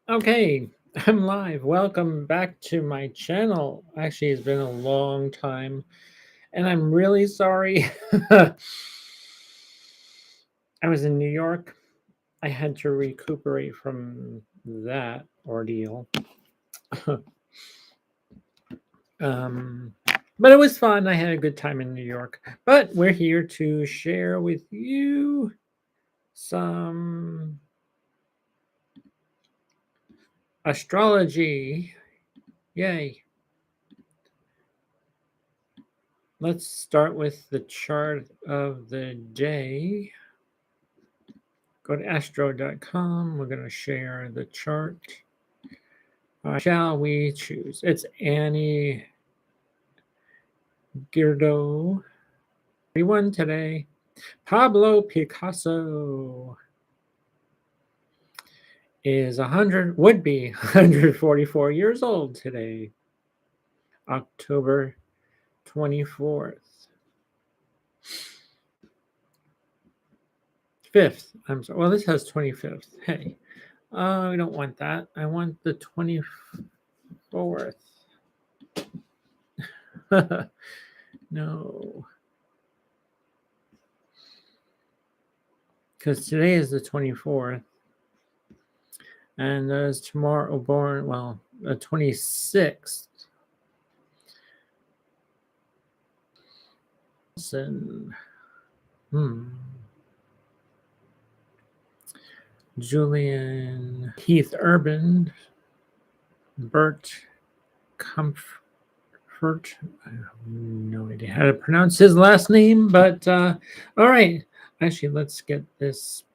Okay, I'm live. Welcome back to my channel. Actually, it's been a long time, and I'm really sorry. I was in New York. I had to recuperate from that ordeal. um, but it was fun. I had a good time in New York. But we're here to share with you some astrology. Yay. Let's start with the chart of the day. Go to astro.com. We're going to share the chart. Shall we choose? It's Annie Girdo. 31 today. Pablo Picasso is 100, would be 144 years old today. October 24th. 5th. I'm sorry. Well, this has 25th. Hey, we don't want that. I want the 24th. No. Because today is the 24th. And there's tomorrow born, well, the 26th. Julian Heath Urban, Bert Comfort. I have no idea how to pronounce his last name, but all right. Actually, let's get this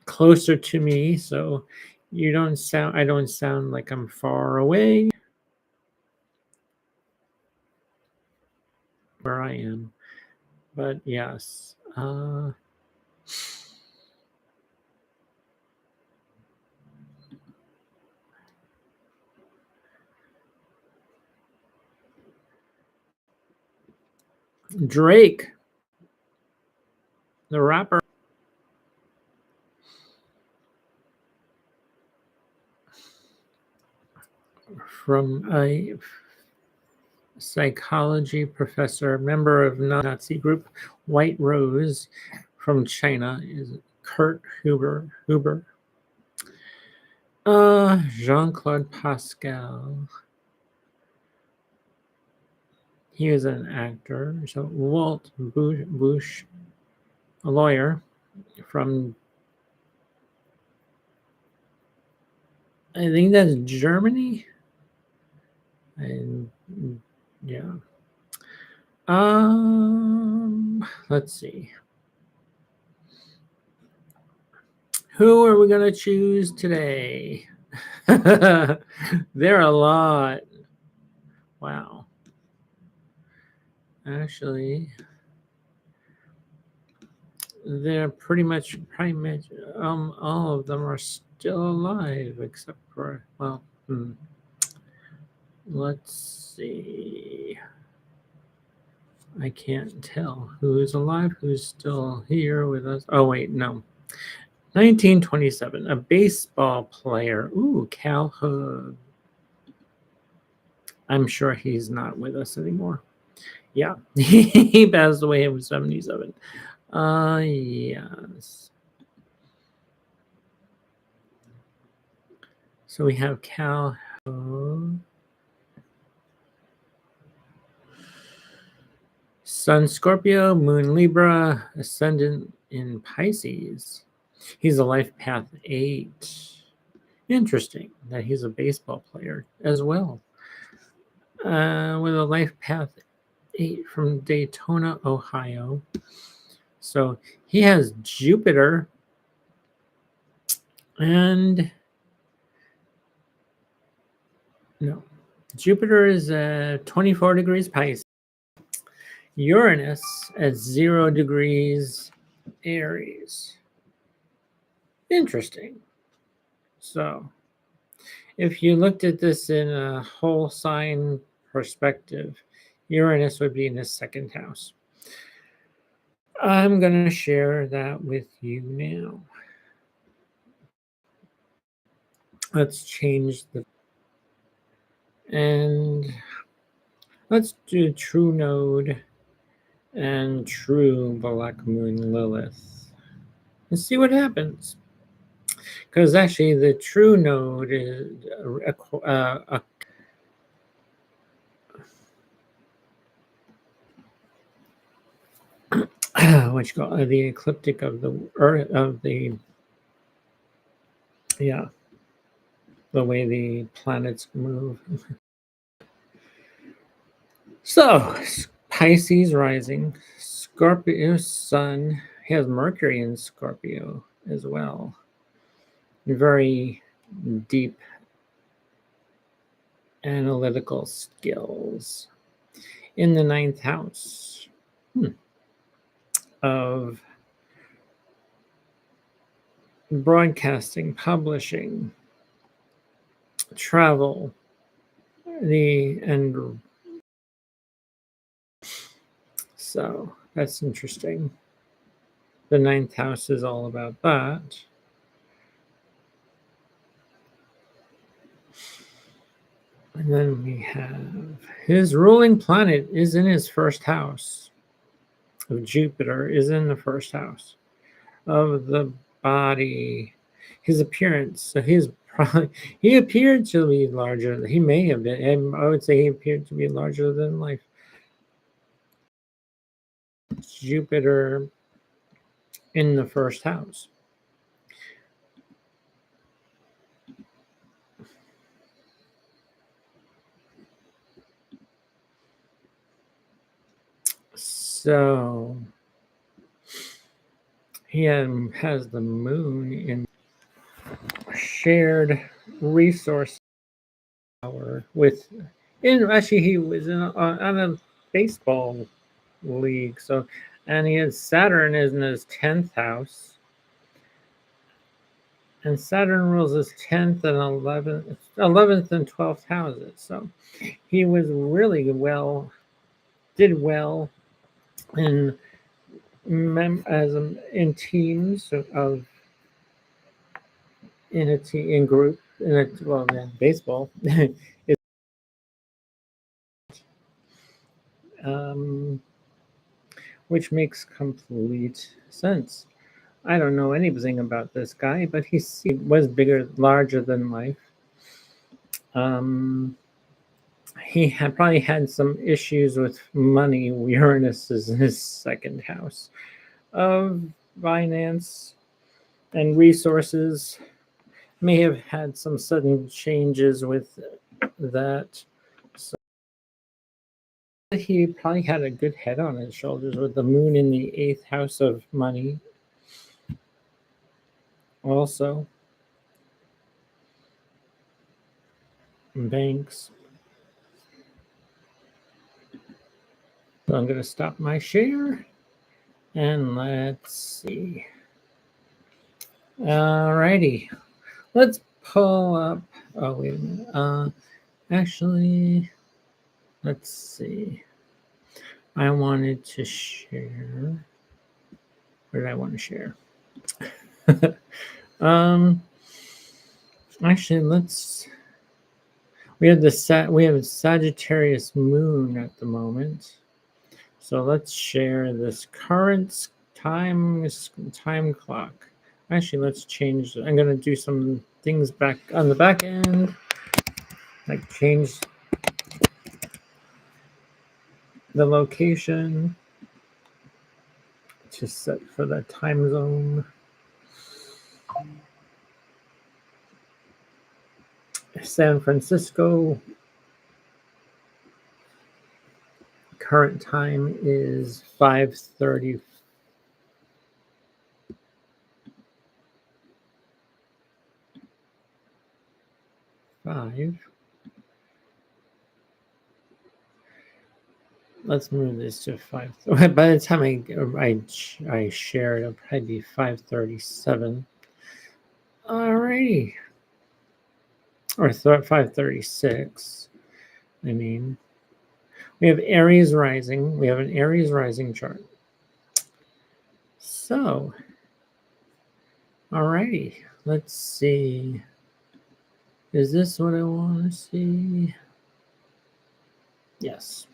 closer to me so I don't sound like I'm far away where I am. But yes. Drake, the rapper. From a psychology professor, member of Nazi group White Rose from China, is Kurt Huber. Jean-Claude Pascal. He was an actor. So Walt Bush, a lawyer from, I think that's Germany. And yeah. Let's see. Who are we going to choose today? There are a lot. Wow. Actually, they're pretty much all of them are still alive except for, well, let's see. I can't tell who's alive, who's still here with us. Oh wait, no. 1927, a baseball player. Ooh, Cal Hood. I'm sure he's not with us anymore. Yeah, he passed away at 77. Yes. So we have Cal Hood. Sun Scorpio, Moon Libra, Ascendant in Pisces. He's a life path 8. Interesting that he's a baseball player as well. With a life path 8 from Daytona, Ohio. So he has Jupiter and no. Jupiter is 24 degrees Pisces. Uranus at 0 degrees Aries. Interesting. So if you looked at this in a whole sign perspective, Uranus would be in the second house. I'm going to share that with you now. Let's change the, and let's do true node and true black moon Lilith. Let's see what happens. Because actually, the true node is what you call the ecliptic of the earth, of the, yeah, the way the planets move. So Pisces rising, Scorpio sun. He has Mercury in Scorpio as well. Very deep analytical skills in the ninth house of broadcasting, publishing, travel, and so that's interesting. The ninth house is all about that. And then we have his ruling planet is in his first house. Of Jupiter is in the first house of the body. His appearance. So he appeared to be larger. He may have been, and I would say he appeared to be larger than life. Jupiter in the first house. So he has the moon in shared resource power with. And actually, he was on a baseball league. So, and he has Saturn is in his 10th house. And Saturn rules his 10th and 11th and 12th houses. So he was really did well in in teams of in group baseball. um, which makes complete sense. I don't know anything about this guy, but he was larger than life. He had probably had some issues with money. Uranus is in his second house of finance and resources. May have had some sudden changes with that. So he probably had a good head on his shoulders with the moon in the 8th house of money. Also, banks. So I'm going to stop my share and let's see. Alrighty, let's pull up. Oh, wait a minute. Actually, let's see. I wanted to share. What did I want to share? Actually, we have a Sagittarius moon at the moment. So let's share this current time clock. Actually, let's change. I'm going to do some things back on the back end, like change the location to set for the time zone. San Francisco. Current time is 5:30. Let's move this to 5. By the time I share, it'll probably be 5:37. Alrighty, or 5:36. I mean, we have Aries rising. We have an Aries rising chart. So, alrighty, let's see. Is this what I want to see? Yes.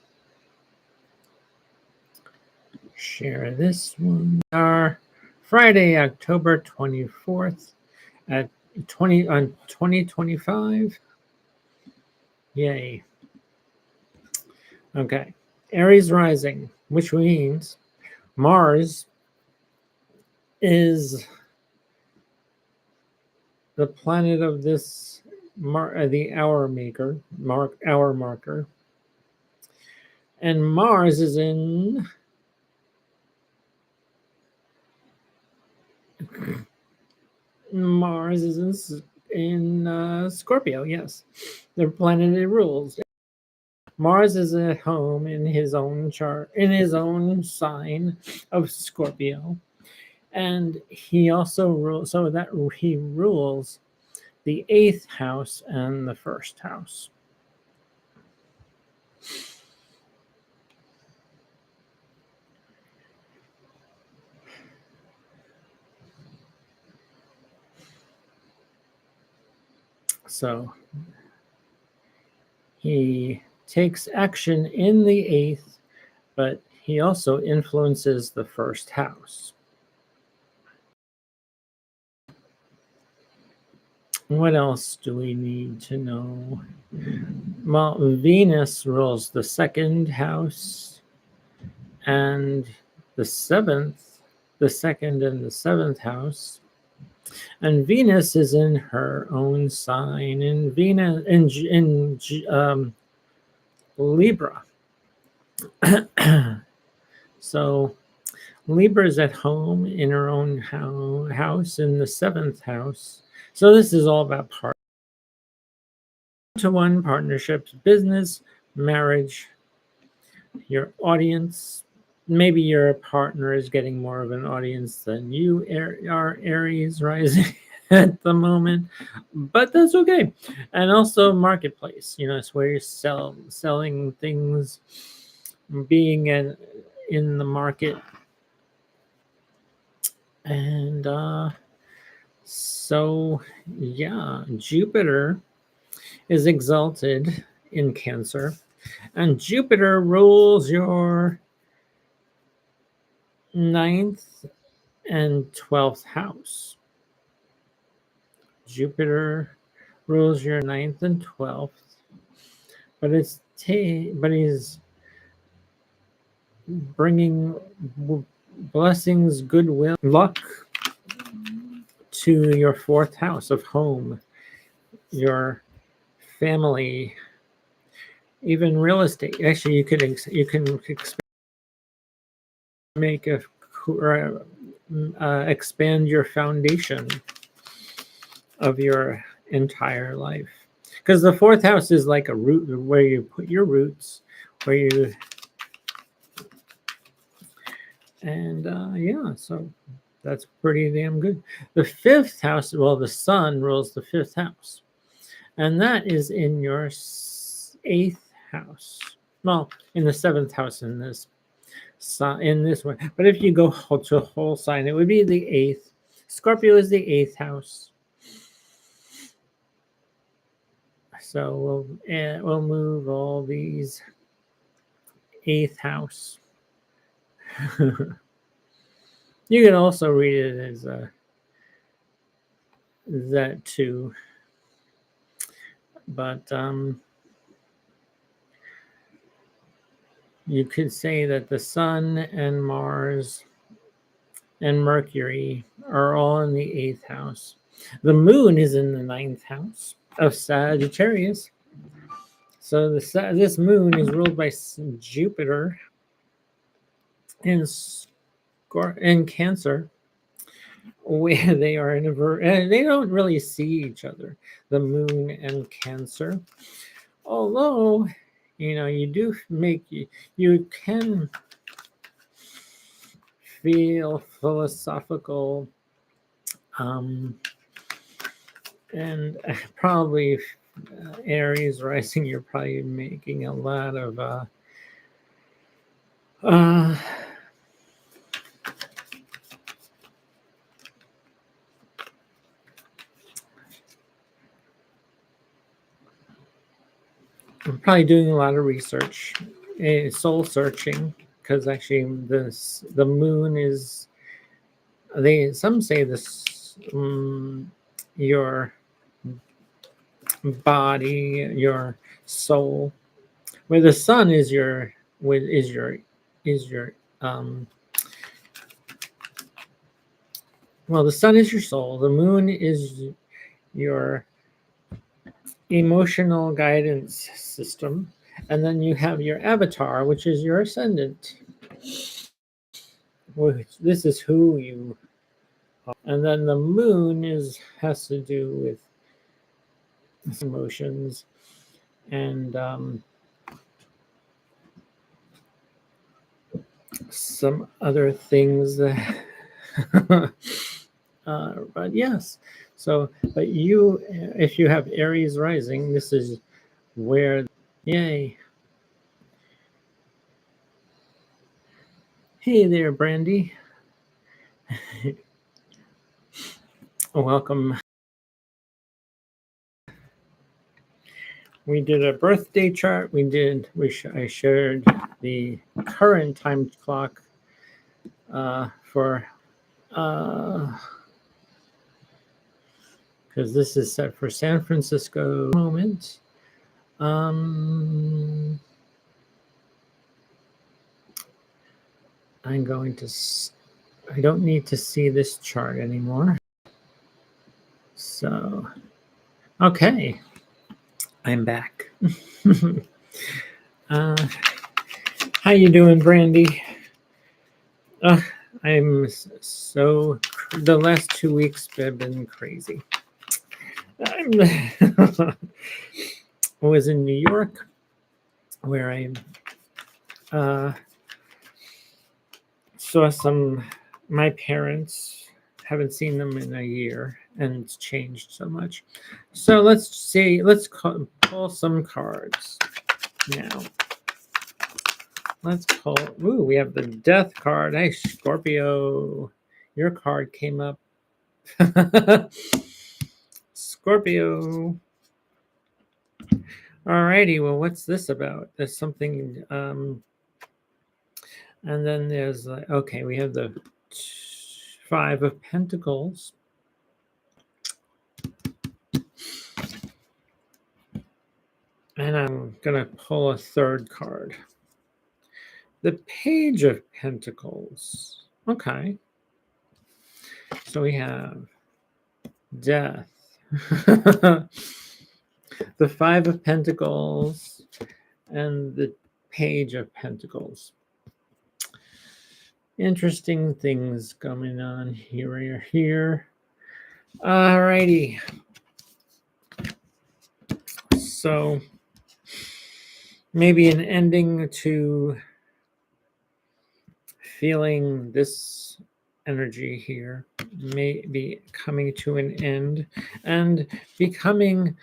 Share this one. Our Friday, October 24th at 2025. Yay. Okay. Aries rising, which means Mars is the planet of this the hour maker, hour marker. And Mars is in Scorpio. Yes, the planet it rules. Mars is at home in his own chart, in his own sign of Scorpio, and he also rules. So that he rules the eighth house and the first house. So he takes action in the eighth, but he also influences the first house. What else do we need to know? Well, Venus rules the second house and the seventh, the second and the seventh house. And Venus is in her own sign in Venus in Libra. So Libra is at home in her own house in the seventh house. So this is all about one-to-one partnerships, business, marriage, your audience. Maybe your partner is getting more of an audience than you are, Aries rising at the moment, but that's okay. And also marketplace, it's where you're selling things, being in the market. And so, yeah, Jupiter is exalted in Cancer, and Jupiter rules your ninth and 12th house. Jupiter rules your ninth and 12th, but he's bringing blessings, goodwill, luck to your fourth house of home, your family, even real estate. Actually, you can make expand your foundation of your entire life, because the fourth house is like a root where you put your roots, where you and yeah, so that's pretty damn good. The fifth house, well, the sun rules the fifth house, and that is in your eighth house. Well, in the seventh house in this one. But if you go to a whole sign, it would be the eighth. Scorpio is the eighth house. So we'll move all these eighth house. You can also read it as that too. But you could say that the sun and Mars and Mercury are all in the eighth house. The moon is in the ninth house of Sagittarius. So this moon is ruled by Jupiter in Cancer, where they are in and they don't really see each other, the moon and Cancer. Although, you can feel philosophical, and probably Aries rising, you're probably making a lot of I'm probably doing a lot of research, soul searching, because actually the moon is, some say this, your body, your soul, where the sun is your, is your um well, the sun is your soul, the moon is your emotional guidance system, and then you have your avatar, which is your ascendant, which this is who you are. And then the moon has to do with emotions and some other things that but yes, so but you, if you have Aries rising, this is where, yay. Hey there, Brandy. Welcome. We did a birthday chart. I shared the current time clock for because this is set for San Francisco moment. I'm going to. I don't need to see this chart anymore. So, okay, I'm back. How you doing, Brandy? I'm so. The last 2 weeks have been crazy. I was in New York, where I saw my parents. Haven't seen them in a year, and it's changed so much. So let's pull some cards now. Let's pull. Ooh, we have the Death card. Hey, Scorpio, your card came up. Scorpio. Alrighty, well, what's this about? There's something, and then there's okay, we have the Five of Pentacles. And I'm gonna pull a third card. The Page of Pentacles. Okay. So we have Death. The Five of Pentacles and the Page of Pentacles. Interesting things going on here. Alrighty. So maybe an ending to feeling this energy here, may be coming to an end and becoming,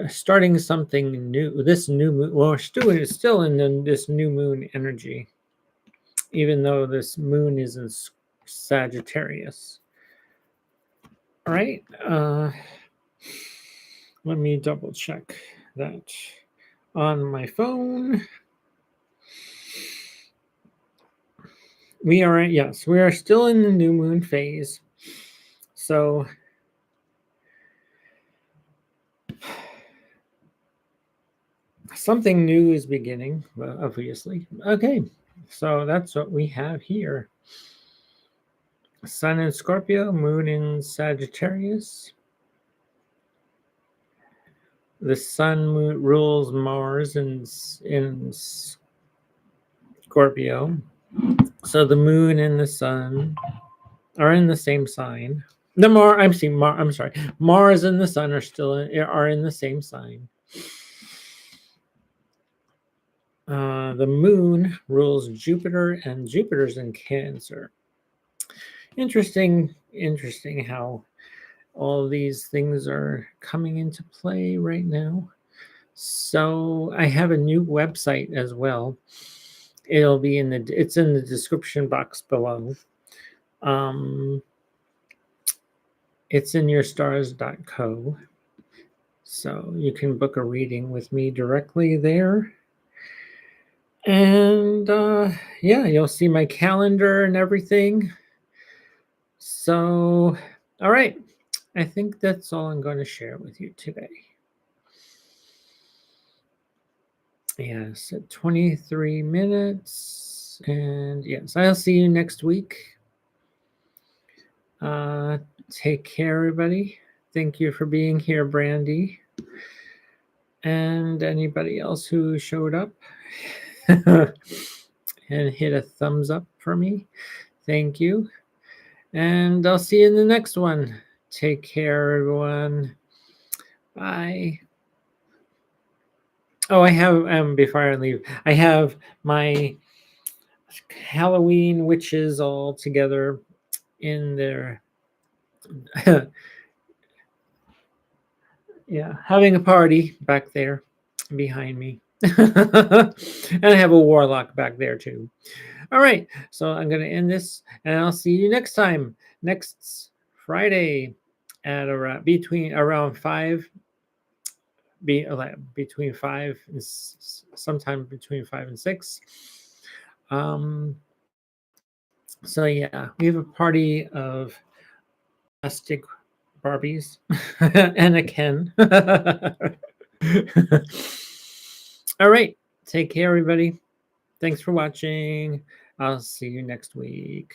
starting something new. This new moon, well, we're still in this new moon energy, even though this moon is in Sagittarius. All right. Let me double check that on my phone. We are still in the new moon phase. So something new is beginning, obviously. Okay, so that's what we have here. Sun in Scorpio, moon in Sagittarius. The sun rules Mars in Scorpio. So the moon and the sun are in the same sign. I'm sorry. Mars and the sun are in the same sign. The moon rules Jupiter, and Jupiter's in Cancer. Interesting how all these things are coming into play right now. So I have a new website as well. It's in the description box below. It's in yourstars.co. So you can book a reading with me directly there. And yeah, you'll see my calendar and everything. So, all right. I think that's all I'm going to share with you today. Yes, 23 minutes. And yes, I'll see you next week. Take care, everybody. Thank you for being here, Brandy. And anybody else who showed up and hit a thumbs up for me. Thank you. And I'll see you in the next one. Take care, everyone. Bye. Oh, I have, before I leave, I have my Halloween witches all together in their, yeah, having a party back there behind me. And I have a warlock back there too. All right, so I'm going to end this, and I'll see you next time, next Friday at around 5, between 5 and sometime between 5 and 6. So yeah, we have a party of plastic Barbies and a Ken. All right, take care, everybody. Thanks for watching. I'll see you next week.